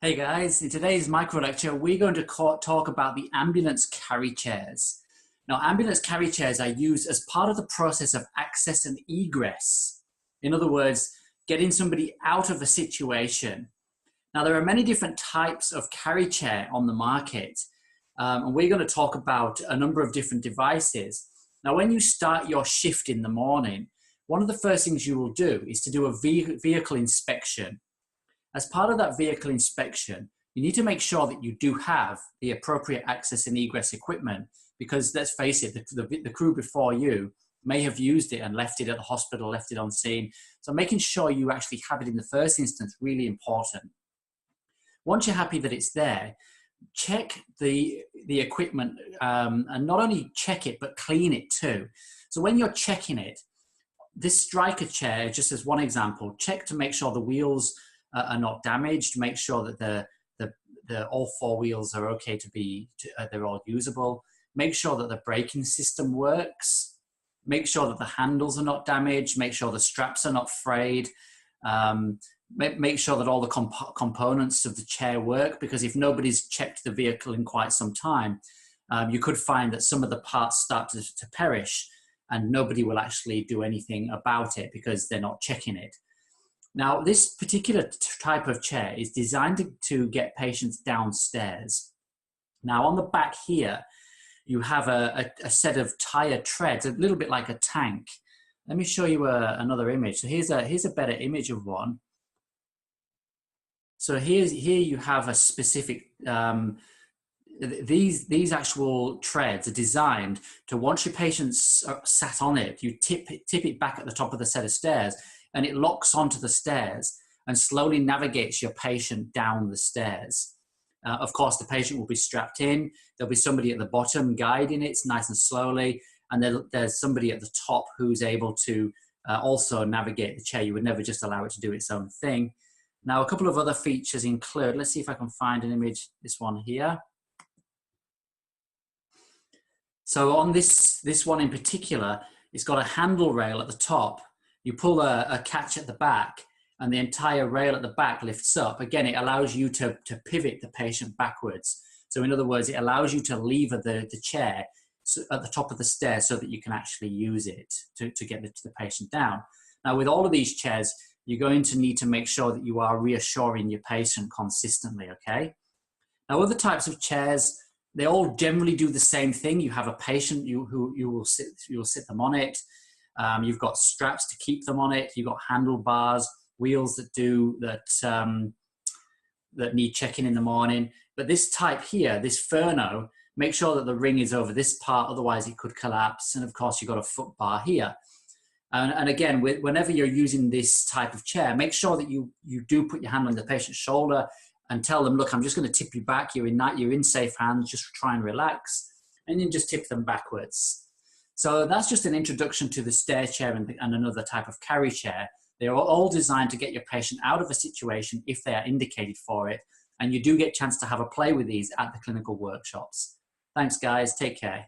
Hey guys, in today's micro lecture, we're going to talk about the ambulance carry chairs. Now, ambulance carry chairs are used as part of the process of access and egress. In other words, getting somebody out of a situation. Now, there are many different types of carry chair on the market, and we're going to talk about a number of different devices. Now, when you start your shift in the morning, one of the first things you will do is to do a vehicle inspection. As part of that vehicle inspection, you need to make sure that you do have the appropriate access and egress equipment, because let's face it, the crew before you may have used it and left it at the hospital, left it on scene. So making sure you actually have it in the first instance, really important. Once you're happy that it's there, check the equipment, and not only check it, but clean it too. So when you're checking it, this striker chair, just as one example, check to make sure the wheels are not damaged, make sure that all four wheels are okay they're all usable. Make sure that the braking system works. Make sure that the handles are not damaged. Make sure the straps are not frayed. Make sure that all the components of the chair work, because if nobody's checked the vehicle in quite some time, you could find that some of the parts start to perish and nobody will actually do anything about it because they're not checking it. Now, this particular type of chair is designed to get patients downstairs. Now, on the back here, you have a set of tire treads, a little bit like a tank. Let me show you another image. So here's a better image of one. So here you have a specific, these actual treads are designed to, once your patient's sat on it, you tip it back at the top of the set of stairs, and it locks onto the stairs and slowly navigates your patient down the stairs. Of course, the patient will be strapped in. There'll be somebody at the bottom guiding it nice and slowly. And then there's somebody at the top who's able to also navigate the chair. You would never just allow it to do its own thing. Now, a couple of other features include, let's see if I can find an image, this one here. So on this one in particular, it's got a handle rail at the top. You pull a catch at the back and the entire rail at the back lifts up. Again, it allows you to pivot the patient backwards. So in other words, it allows you to lever the chair at the top of the stairs so that you can actually use it to get the patient down. Now, with all of these chairs, you're going to need to make sure that you are reassuring your patient consistently, okay? Now, other types of chairs, they all generally do the same thing. You have a patient, you will sit them on it. You've got straps to keep them on it. You've got handlebars, wheels that need checking in the morning. But this type here, this Furno, make sure that the ring is over this part, otherwise it could collapse. And of course, you've got a foot bar here. And again, whenever you're using this type of chair, make sure that you do put your hand on the patient's shoulder and tell them, look, I'm just going to tip you back. You're in safe hands. Just try and relax. And then just tip them backwards. So that's just an introduction to the stair chair and another type of carry chair. They are all designed to get your patient out of a situation if they are indicated for it. And you do get a chance to have a play with these at the clinical workshops. Thanks, guys. Take care.